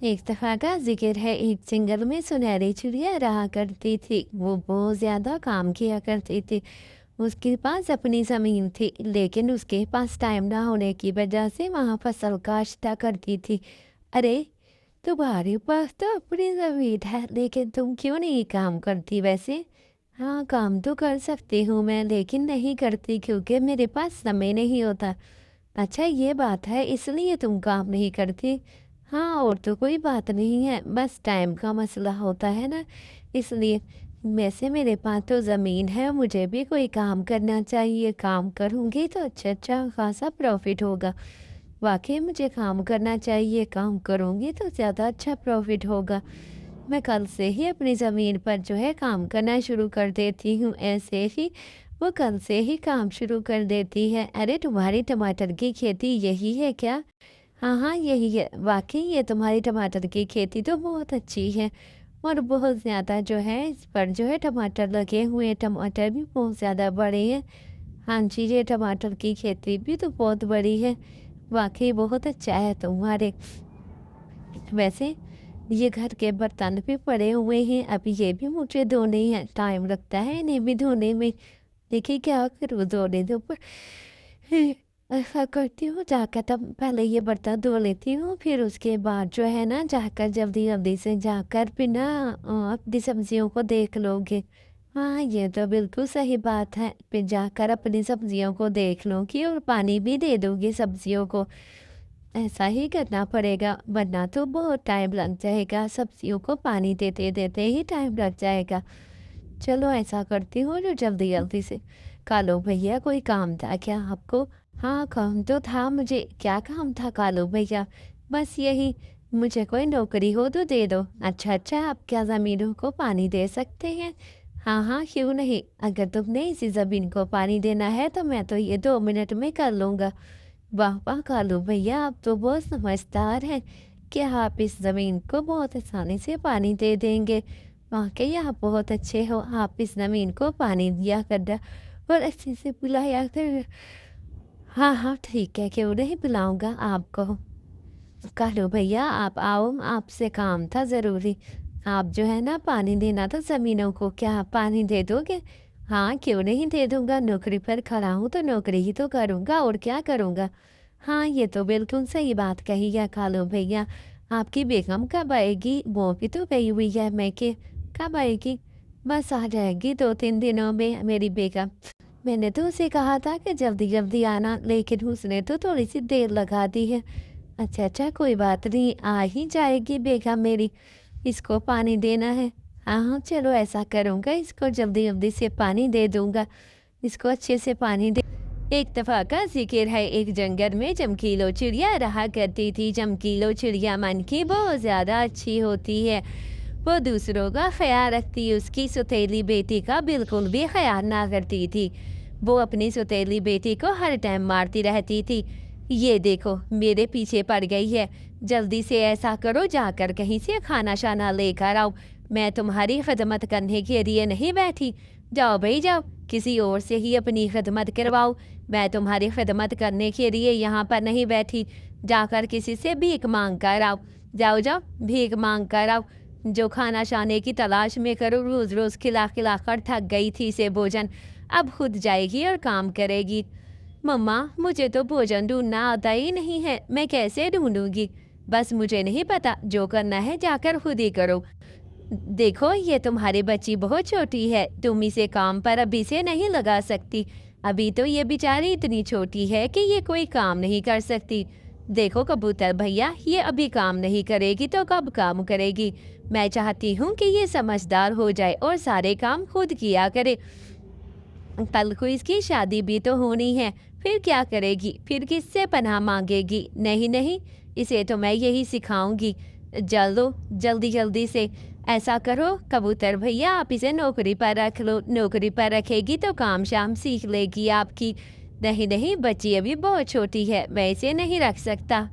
एक दफ़ा का ज़िक्र है, एक जंगल में सुनहरी चिड़िया रहा करती थी। वो बहुत ज़्यादा काम किया करती थी। उसके पास अपनी ज़मीन थी, लेकिन उसके पास टाइम ना होने की वजह से वहाँ फसल काश्त करती थी। अरे, तुम्हारे पास तो अपनी ज़मीन है, लेकिन तुम क्यों नहीं काम करती वैसे? हाँ, काम तो कर सकती हूँ मैं, लेकिन नहीं करती क्योंकि मेरे पास समय नहीं होता। अच्छा, ये बात है, इसलिए तुम काम नहीं करती? हाँ, और तो कोई बात नहीं है, बस टाइम का मसला होता है ना, इसलिए। वैसे मेरे पास तो ज़मीन है, मुझे भी कोई काम करना चाहिए, काम करूँगी तो अच्छा खासा प्रॉफ़िट होगा। वाक़ई मुझे काम करना चाहिए, काम करूँगी तो ज़्यादा अच्छा प्रॉफ़िट होगा। मैं कल से ही अपनी ज़मीन पर जो है काम करना शुरू कर देती हूँ। ऐसे ही वो कल से ही काम शुरू कर देती है। अरे, तुम्हारी टमाटर की खेती यही है क्या? हाँ, हाँ, यही है। वाक़ई ये तुम्हारी टमाटर की खेती तो बहुत अच्छी है और बहुत ज़्यादा जो है इस पर जो है टमाटर लगे हुए हैं, टमाटर भी बहुत ज़्यादा बड़े हैं। हाँ जी, ये टमाटर की खेती भी तो बहुत बड़ी है। वाक़ई बहुत अच्छा है तुम्हारे। वैसे ये घर के बर्तन भी पड़े हुए हैं, अभी ये भी मुझे धोने हैं, टाइम लगता है इन्हें भी धोने में। देखिए क्या करूँ, धोने दो पर ऐसा करती हूँ, जाकर तब पहले ये बर्तन धो लेती हूँ, फिर उसके बाद जो है ना जाकर जल्दी-जल्दी से जाकर फिर ना अपनी सब्जियों को देख लोगे। हाँ, ये तो बिल्कुल सही बात है, फिर जाकर अपनी सब्जियों को देख लूँगी और पानी भी दे दूँगी सब्जियों को। ऐसा ही करना पड़ेगा, वरना तो बहुत टाइम लग जाएगा, सब्जियों को पानी देते-देते ही टाइम लग जाएगा। चलो ऐसा करती हूँ जो जल्दी-जल्दी से। कालू भैया, कोई काम था क्या आपको? हाँ, काम तो था मुझे। क्या काम था कालू भैया? बस यही, मुझे कोई नौकरी हो तो दे दो। अच्छा, आप क्या ज़मीनों को पानी दे सकते हैं? हाँ, हाँ, क्यों नहीं? अगर तुमने इसी ज़मीन को पानी देना है तो मैं तो ये 2 मिनट में कर लूँगा। वाह, वाह! कालू भैया, आप तो बहुत समझदार हैं। क्या आप इस ज़मीन को बहुत आसानी से पानी दे देंगे? वाक़ई आप बहुत अच्छे हो, आप इस ज़मीन को पानी दिया करना और अच्छे से पिलाया कर। हाँ, हाँ, ठीक है, क्यों नहीं पिलाऊँगा आपको। कालू भैया, आप आओ, आपसे काम था ज़रूरी। आप जो है ना पानी देना था ज़मीनों को, क्या आप पानी दे दोगे? हाँ, क्यों नहीं दे दूँगा, नौकरी पर खड़ा हूँ तो नौकरी ही तो करूँगा और क्या करूँगा। हाँ, ये तो बिल्कुल सही बात कही है कालू भैया। आपकी बेगम कब आएगी? वो भी तो गई हुई है मैके। कब आएगी? बस आ जाएगी 2-3 दिनों में मेरी बेगम। मैंने तो उसे कहा था कि जल्दी-जल्दी आना, लेकिन उसने तो थोड़ी-सी देर लगा दी है। अच्छा, कोई बात नहीं, आ ही जाएगी बेगम मेरी। इसको पानी देना है। हाँ, हाँ, चलो ऐसा करूँगा, इसको जल्दी-जल्दी से पानी दे दूँगा। इसको अच्छे से पानी दे। एक दफ़ा का ज़िक्र है, एक जंगल में चमकीलो चिड़िया रहा करती थी। चमकीलो चिड़िया मन की बहुत ज़्यादा अच्छी होती है। वो दूसरों का ख़्याल रखती, उसकी सौतेली बेटी का बिल्कुल भी ख़्याल ना करती थी। वो अपनी सौतेली बेटी को हर टाइम मारती रहती थी। ये देखो, मेरे पीछे पड़ गई है। जल्दी से ऐसा करो, जाकर कहीं से खाना-शाना लेकर आओ। मैं तुम्हारी खिदमत करने के लिए नहीं बैठी। जाओ भई जाओ, किसी और से ही अपनी खिदमत करवाओ। मैं तुम्हारी खिदमत करने के लिए यहाँ पर नहीं बैठी। जाकर किसी से भीख माँग कर आओ। जाओ, भीख माँग कर आओ। जो खाना-शाने की तलाश में करो, रोज़-रोज़ खिला-खिला कर थक गई थी इसे भोजन। अब खुद जाएगी और काम करेगी। मम्मा, मुझे तो भोजन ढूँढना आता ही नहीं है, मैं कैसे ढूँढूँगी? बस मुझे नहीं पता, जो करना है जाकर खुद ही करो। देखो, ये तुम्हारी बच्ची बहुत छोटी है, तुम इसे काम पर अभी से नहीं लगा सकती। अभी तो ये बेचारी इतनी छोटी है कि ये कोई काम नहीं कर सकती। देखो कबूतर भैया, ये अभी काम नहीं करेगी तो कब काम करेगी? मैं चाहती हूँ कि ये समझदार हो जाए और सारे काम खुद किया करे। कल को इसकी शादी भी तो होनी है, फिर क्या करेगी? फिर किससे पनाह मांगेगी? नहीं, इसे तो मैं यही सिखाऊंगी। जल्दी-जल्दी से ऐसा करो कबूतर भैया, आप इसे नौकरी पर रख लो। नौकरी पर रखेगी तो काम शाम सीख लेगी आपकी। नहीं, बच्ची अभी बहुत छोटी है, मैं इसे नहीं रख सकता।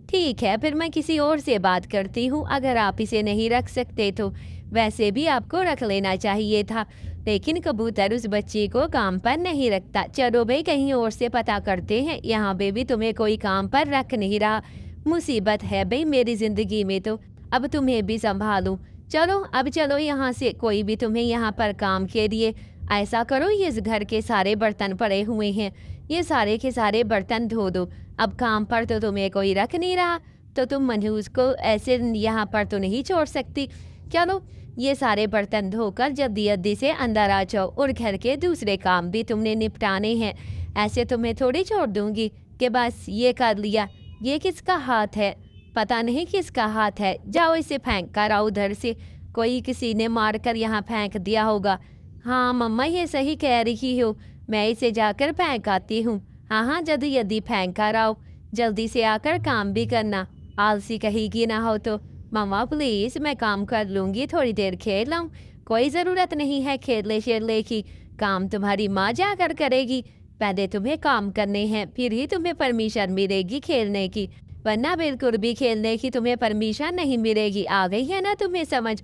ठीक है, फिर मैं किसी और से बात करती हूँ, अगर आप इसे नहीं रख सकते तो। वैसे भी आपको रख लेना चाहिए था, लेकिन कबूतर उस बच्ची को काम पर नहीं रखता। चलो भई, कहीं और से पता करते हैं, यहाँ पे भी तुम्हें कोई काम पर रख नहीं रहा। मुसीबत है भई मेरी ज़िंदगी में तो। अब तुम्हें भी संभालूं। चलो अब चलो यहाँ से, कोई भी तुम्हें यहाँ पर काम के लिए। ऐसा करो, ये इस घर के सारे बर्तन पड़े हुए हैं, ये सारे के सारे बर्तन धो दो। अब काम पर तो तुम्हें कोई रख नहीं रहा, तो तुम मनहूस को ऐसे यहाँ पर तो नहीं छोड़ सकती। चलो ये सारे बर्तन धोकर जल्दी जल्दी से अंदर आ जाओ, और घर के दूसरे काम भी तुमने निपटाने हैं। ऐसे तुम्हें थोड़ी छोड़ दूंगी कि बस ये कर लिया। ये किसका हाथ है? पता नहीं किसका हाथ है। जाओ इसे फेंक कर आओ उधर से, कोई किसी ने मार कर यहाँ फेंक दिया होगा। हाँ मम्मा ये सही कह रही हो, मैं इसे जाकर फेंक आती हूँ। हाँ हाँ जल्दी जल्दी फेंक कर आओ, जल्दी से आकर काम भी करना, आलसी कहेगी ना हो तो। मम्मा प्लीज़ मैं काम कर लूँगी, थोड़ी देर खेल लाऊँ। कोई ज़रूरत नहीं है खेलने शेलने की, काम तुम्हारी माँ जाकर करेगी। पहले तुम्हें काम करने हैं, फिर ही तुम्हें परमिशन मिलेगी खेलने की, वरना बिल्कुल भी खेलने की तुम्हें परमिशन नहीं मिलेगी। आ गई है ना तुम्हें समझ?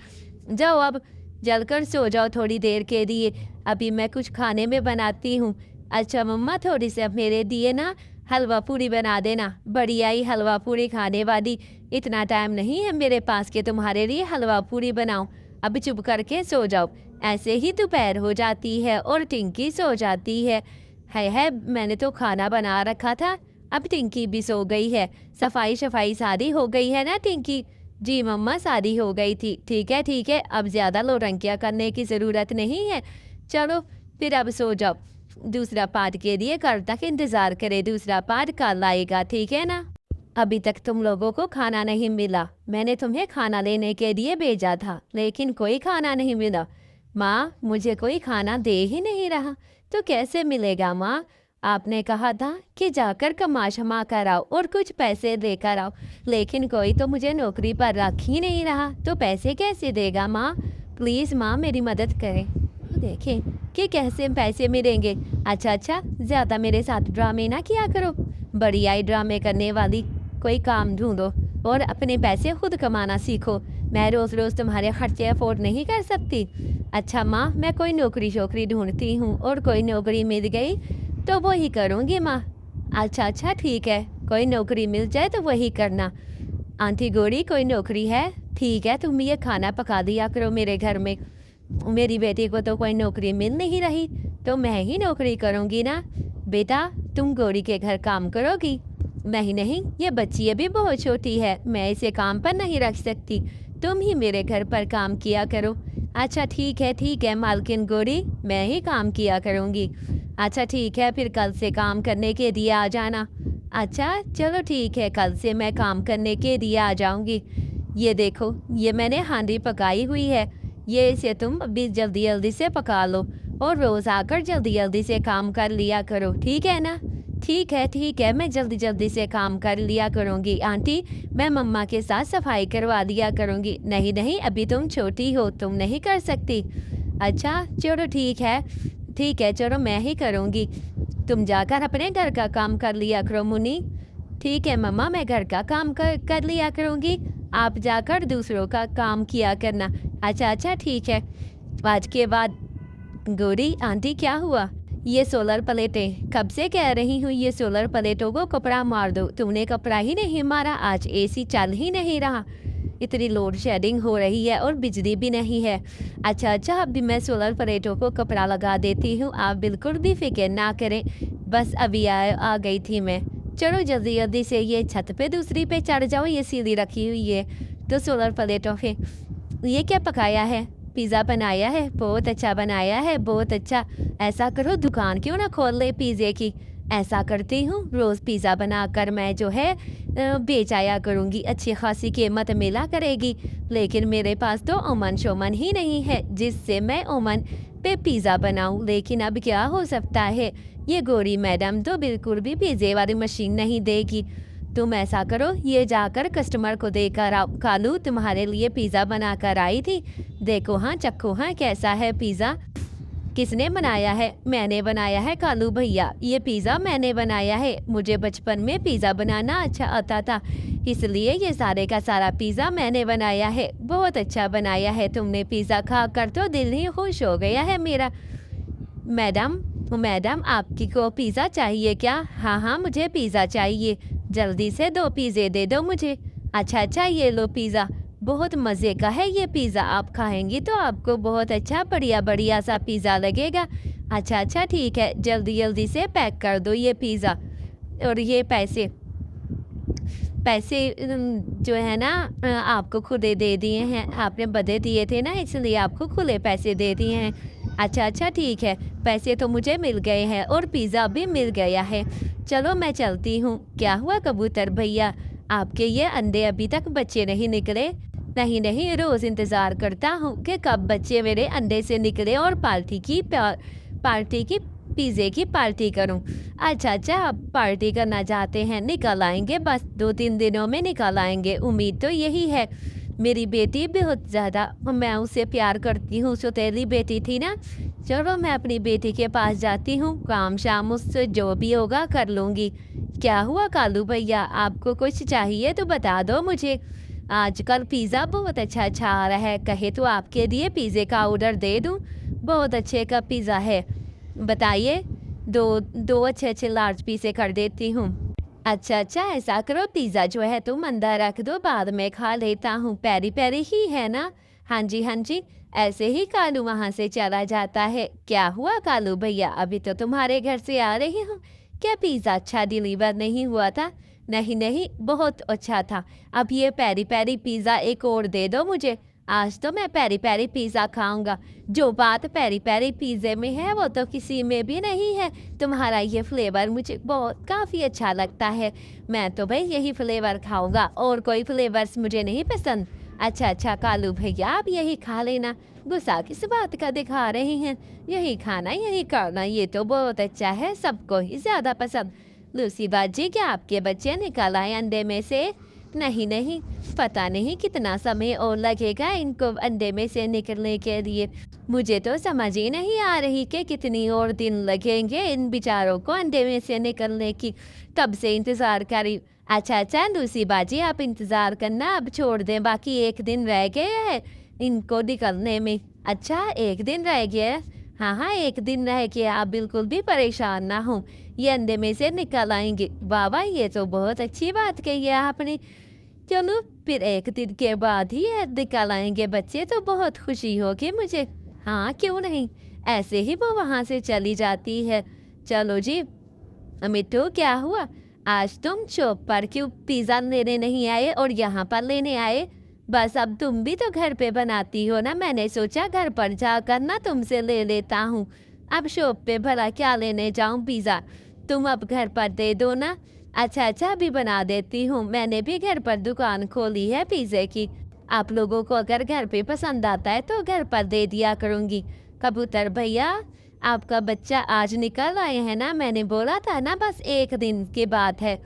जाओ अब जलकर सो जाओ थोड़ी देर के लिए, अभी मैं कुछ खाने में बनाती हूँ। अच्छा मम्मा थोड़ी सी अब मेरे लिए ना हलवा पूरी बना देना, बढ़िया ही हलवा पूरी खाने वाली। इतना टाइम नहीं है मेरे पास कि तुम्हारे लिए हलवा पूरी बनाऊँ। अब चुप करके सो जाओ, ऐसे ही दोपहर हो जाती है और टिंकी सो जाती है। मैंने तो खाना बना रखा था, अब टिंकी भी सो गई है। सफाई शफाई सारी हो गई है ना टिंकी? जी मम्मा सारी हो गई थी। ठीक है, अब ज़्यादा लोरंकियाँ करने की ज़रूरत नहीं है। चलो फिर अब सो जाओ, दूसरा पार्ट के लिए कल तक इंतज़ार करे, दूसरा पार्ट कल आएगा, ठीक है ना? अभी तक तुम लोगों को खाना नहीं मिला, मैंने तुम्हें खाना लेने के लिए भेजा था, लेकिन कोई खाना नहीं मिला। माँ मुझे कोई खाना दे ही नहीं रहा, तो कैसे मिलेगा माँ? आपने कहा था कि जाकर कमा शमा कर आओ और कुछ पैसे लेकर आओ, लेकिन कोई तो मुझे नौकरी पर रख ही नहीं रहा, तो पैसे कैसे देगा माँ? प्लीज़ माँ मेरी मदद करें, देखें कि कैसे पैसे मिलेंगे। अच्छा ज़्यादा मेरे साथ ड्रामे ना किया करो, बढ़िया ही ड्रामे करने वाली, कोई काम ढूंढो और अपने पैसे खुद कमाना सीखो। मैं रोज़ रोज़ तुम्हारे खर्चे अफोर्ड नहीं कर सकती। अच्छा माँ मैं कोई नौकरी शोकरी ढूंढती हूँ, और कोई नौकरी मिल गई तो वही करूँगी माँ। अच्छा ठीक है, कोई नौकरी मिल जाए तो वही करना। आंटी गौरी कोई नौकरी है? ठीक है तुम ये खाना पका दिया करो मेरे घर में। मेरी बेटी को तो कोई नौकरी मिल नहीं रही, तो मैं ही नौकरी करूँगी ना। बेटा तुम गौरी के घर काम करोगी? नहीं, ये बच्ची अभी बहुत छोटी है, मैं इसे काम पर नहीं रख सकती, तुम ही मेरे घर पर काम किया करो। अच्छा ठीक है मालकिन गौरी, मैं ही काम किया करूँगी। अच्छा ठीक है, फिर कल से काम करने के लिए आ जाना। अच्छा चलो ठीक है, कल से मैं काम करने के लिए आ जाऊँगी। ये देखो ये मैंने हांडी पकाई हुई है, ये इसे तुम अभी जल्दी जल्दी से पका लो, और रोज़ आकर जल्दी जल्दी से काम कर लिया करो, ठीक है ना? ठीक है मैं जल्दी जल्दी से काम कर लिया करूँगी। आंटी मैं मम्मा के साथ सफाई करवा दिया करूँगी। नहीं अभी तुम छोटी हो, तुम नहीं कर सकती। अच्छा चलो ठीक है चलो मैं ही करूँगी, तुम जाकर अपने घर का काम कर लिया करो मुन्नी। ठीक है मम्मा मैं घर का काम कर लिया करूँगी, आप जाकर दूसरों का काम किया करना। अच्छा ठीक है। आज के बाद गौरी आंटी क्या हुआ? ये सोलर प्लेटें कब से कह रही हूँ, ये सोलर प्लेटों को कपड़ा मार दो, तुमने कपड़ा ही नहीं मारा, आज एसी चल ही नहीं रहा, इतनी लोड शेडिंग हो रही है और बिजली भी नहीं है। अच्छा अभी मैं सोलर प्लेटों को कपड़ा लगा देती हूँ, आप बिल्कुल भी फिक्र ना करें, बस अभी आ गई थी मैं। चलो जल्दी से ये छत पे दूसरी पे चढ़ जाओ, ये सीढ़ी रखी हुई है तो सोलर प्लेटों पे। ये क्या पकाया है? पिज़्ज़ा बनाया है, बहुत अच्छा बनाया है, बहुत अच्छा। ऐसा करो दुकान क्यों ना खोल ले पिज़्ज़े की। ऐसा करती हूँ रोज़ पिज़्ज़ा बनाकर मैं जो है बेच आया करूँगी, अच्छी खासी कीमत मिला करेगी। लेकिन मेरे पास तो ओवन शोवन ही नहीं है जिससे मैं ओवन पे पिज़्ज़ा बनाऊँ। लेकिन अब क्या हो सकता है, ये गौरी मैडम तो बिल्कुल भी पिज़्ज़े वाली मशीन नहीं देगी। तुम ऐसा करो ये जाकर कस्टमर को देकर आओ, कालू तुम्हारे लिए पिज़्ज़ा बना कर आई थी, देखो हाँ चखो हाँ कैसा है पिज़्ज़ा। किसने बनाया है? मैंने बनाया है कालू भैया, ये पिज़्ज़ा मैंने बनाया है, मुझे बचपन में पिज़्ज़ा बनाना अच्छा आता था, इसलिए ये सारे का सारा पिज़्ज़ा मैंने बनाया है। बहुत अच्छा बनाया है तुमने, पिज़्ज़ा खा कर तो दिल ही खुश हो गया है मेरा। मैडम आपकी को पिज़्ज़ा चाहिए क्या? हाँ मुझे पिज़्ज़ा चाहिए, जल्दी से 2 पिज़्ज़े दे दो मुझे। अच्छा ये लो पिज़्ज़ा, बहुत मज़े का है ये पिज़्ज़ा, आप खाएँगी तो आपको बहुत अच्छा बढ़िया-बढ़िया सा पिज़्ज़ा लगेगा। अच्छा, अच्छा ठीक है, जल्दी-जल्दी से पैक कर दो ये पिज़्ज़ा और ये पैसे पैसे जो है ना आपको खुले दे दिए हैं, आपने बदे दिए थे ना इसलिए आपको खुले पैसे दे दिए हैं। अच्छा, अच्छा ठीक है, पैसे तो मुझे मिल गए हैं और पिज़्ज़ा भी मिल गया है। चलो मैं चलती हूँ। क्या हुआ कबूतर भैया, आपके ये अंडे अभी तक बच्चे नहीं निकले? नहीं, नहीं, रोज़ इंतज़ार करता हूँ कि कब बच्चे मेरे अंडे से निकले और पार्टी की पिज़्ज़े की पार्टी करूँ। अच्छा, अच्छा आप पार्टी करना चाहते हैं, निकल आएँगे बस 2-3 दिनों में निकल आएँगे, उम्मीद तो यही है। मेरी बेटी बहुत ज़्यादा मैं उससे प्यार करती हूँ, सौतेली बेटी थी ना। चलो मैं अपनी बेटी के पास जाती हूँ, काम-शाम उससे जो भी होगा कर लूँगी। क्या हुआ कालू भैया, आपको कुछ चाहिए तो बता दो मुझे। आजकल पिज़्ज़ा बहुत अच्छा-अच्छा आ रहा है, कहे तो आपके लिए पिज़्ज़े का ऑर्डर दे दूँ? बहुत अच्छे का पिज़्ज़ा है। बताइए, 2 अच्छे-अच्छे लार्ज पीसे कर देती हूँ। अच्छा, अच्छा ऐसा करो पिज़्ज़ा जो है तुम अंदर रख दो, बाद में खा लेता हूँ। पेरी-पेरी ही है ना? हाँ जी, हाँ जी। ऐसे ही कालू वहाँ से चला जाता है। क्या हुआ कालू भैया, अभी तो तुम्हारे घर से आ रही हूँ। क्या पिज़्ज़ा अच्छा डिलीवर नहीं हुआ था? नहीं, नहीं, बहुत अच्छा था। अब ये पेरी-पेरी पिज़्ज़ा एक और दे दो मुझे। आज तो मैं पेरी-पेरी पिज़्ज़ा खाऊँगा। जो बात पेरी-पेरी पिज़्ज़े में है वो तो किसी में भी नहीं है। तुम्हारा ये फ्लेवर मुझे बहुत काफ़ी अच्छा लगता है। मैं तो भई यही फ्लेवर खाऊँगा और कोई फ्लेवर्स मुझे नहीं पसंद। अच्छा, अच्छा कालू भैया आप यही खा लेना। गुस्सा किस बात का दिखा रहे हैं? यही खाना, यही करना, ये तो बहुत अच्छा है, सबको ही ज़्यादा पसंद। लूसी बाजी क्या आपके बच्चे निकल आए अंडे में से? नहीं, नहीं, पता नहीं कितना समय और लगेगा इनको अंडे में से निकलने के लिए। मुझे तो समझ ही नहीं आ रही कि कितनी और दिन लगेंगे इन बेचारों को अंडे में से निकलने की। कब से इंतज़ार करी। अच्छा, अच्छा लूसी बाजी आप इंतज़ार करना अब छोड़ दें, बाकी 1 दिन रह गया है इनको निकलने में। अच्छा 1 दिन रह गया है? हाँ, हाँ 1 दिन रह गया, आप बिल्कुल भी परेशान ना हों, ये अंडे में से निकल आएँगे। वाह, वाह! ये तो बहुत अच्छी बात कही है आपने। चलो फिर 1 दिन के बाद ही निकल आएँगे बच्चे तो बहुत खुशी होगी मुझे। हाँ, क्यों नहीं? ऐसे ही वो वहाँ से चली जाती है। चलो जी, मिट्ठू क्या हुआ? आज तुम शॉप पर क्यों पिज़्ज़ा लेने नहीं आए और यहाँ पर लेने आए? बस अब तुम भी तो घर पे बनाती हो ना, मैंने सोचा घर पर जाकर ना तुमसे ले लेता हूँ। अब शॉप पे भला क्या लेने जाऊँ पिज़्ज़ा? तुम अब घर पर दे दो ना। अच्छा, अच्छा अभी बना देती हूँ, मैंने भी घर पर दुकान खोली है पिज़्ज़े की। आप लोगों को अगर घर पे पसंद आता है तो घर पर दे दिया करूँगी। कबूतर भैया आपका बच्चा आज निकल आए हैं ना, मैंने बोला था ना बस 1 दिन की बात है।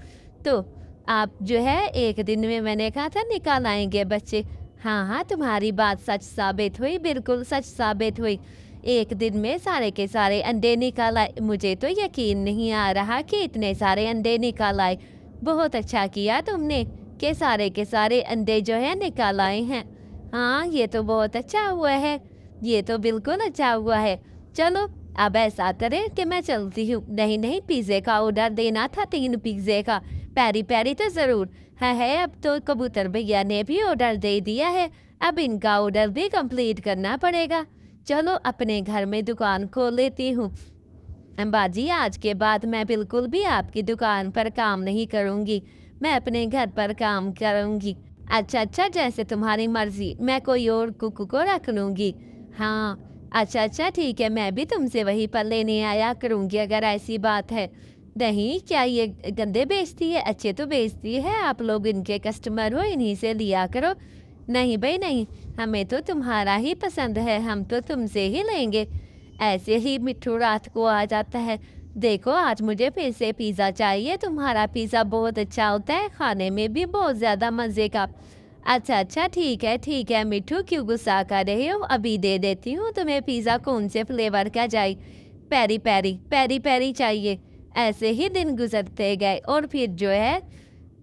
तो आप जो है 1 दिन में मैंने कहा था निकल आएँगे बच्चे। हाँ, हाँ तुम्हारी बात सच साबित हुई, बिल्कुल सच साबित हुई। 1 दिन में सारे के सारे अंडे निकल आए। मुझे तो यकीन नहीं आ रहा कि इतने सारे अंडे निकल आए। बहुत अच्छा किया तुमने कि सारे के सारे अंडे जो है निकल आए हैं। हाँ, ये तो बहुत अच्छा हुआ है। ये तो बिल्कुल अच्छा हुआ है। चलो अब ऐसा करें कि मैं चलती हूँ। नहीं, नहीं पिज़्ज़े का ऑर्डर देना था 3 पिज़्ज़े का। पेरी-पेरी तो ज़रूर। है अब तो कबूतर भैया ने भी ऑर्डर दे दिया है। अब इनका ऑर्डर भी कंप्लीट करना पड़ेगा। चलो अपने घर में दुकान खोल लेती हूँ। बाजी आज के बाद मैं बिल्कुल भी आपकी दुकान पर काम नहीं करूँगी। मैं अपने घर पर काम करूँगी। अच्छा, अच्छा जैसे तुम्हारी मर्ज़ी, मैं कोई और कुक को रख लूँगी। हाँ, अच्छा, अच्छा ठीक है, मैं भी तुमसे वहीं पर लेने आया करूँगी अगर ऐसी बात है। नहीं, क्या ये गंदे बेचती है? अच्छे तो बेचती है, आप लोग इनके कस्टमर हो, इन्हीं से लिया करो। नहीं भई नहीं, हमें तो तुम्हारा ही पसंद है, हम तो तुमसे ही लेंगे। ऐसे ही मिट्ठू रात को आ जाता है। देखो आज मुझे फिर से पिज़्ज़ा चाहिए, तुम्हारा पिज़्ज़ा बहुत अच्छा होता है, खाने में भी बहुत ज़्यादा मज़े का। अच्छा, अच्छा ठीक है मिट्ठू क्यों गुस्सा कर रहे हो? अभी दे देती हूँ तुम्हें पिज़्ज़ा कौन से फ्लेवर का चाहिए? पेरी-पेरी, पेरी-पेरी चाहिए। ऐसे ही दिन गुज़रते गए और फिर जो है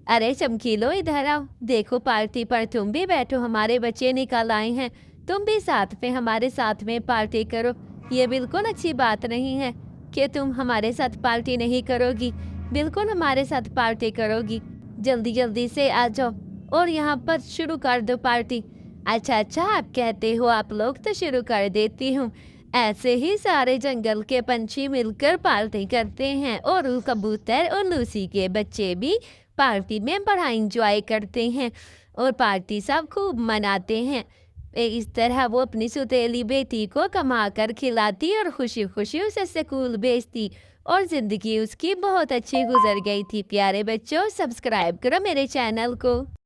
अरे चमकीलो इधर आओ, देखो पार्टी पर तुम भी बैठो, हमारे बच्चे निकल आए हैं, तुम भी साथ में हमारे साथ में पार्टी करो। ये बिल्कुल अच्छी बात नहीं है कि तुम हमारे साथ पार्टी नहीं करोगी, बिल्कुल हमारे साथ पार्टी करोगी। जल्दी-जल्दी से आ जाओ। और यहाँ पर शुरू कर दो पार्टी। अच्छा अच्छा, आप कहते हो आप लोग, तो शुरू कर देती हूँ। ऐसे ही सारे जंगल के पंछी मिलकर पार्टी करते हैं और वो कबूतर और लूसी के बच्चे भी पार्टी में बड़ा इंजॉय करते हैं और पार्टी सब खूब मनाते हैं। इस तरह वो अपनी सौतेली बेटी को कमा कर खिलाती और खुशी खुशी उसे स्कूल भेजती और ज़िंदगी उसकी बहुत अच्छी गुजर गई थी। प्यारे बच्चों, सब्सक्राइब करो मेरे चैनल को।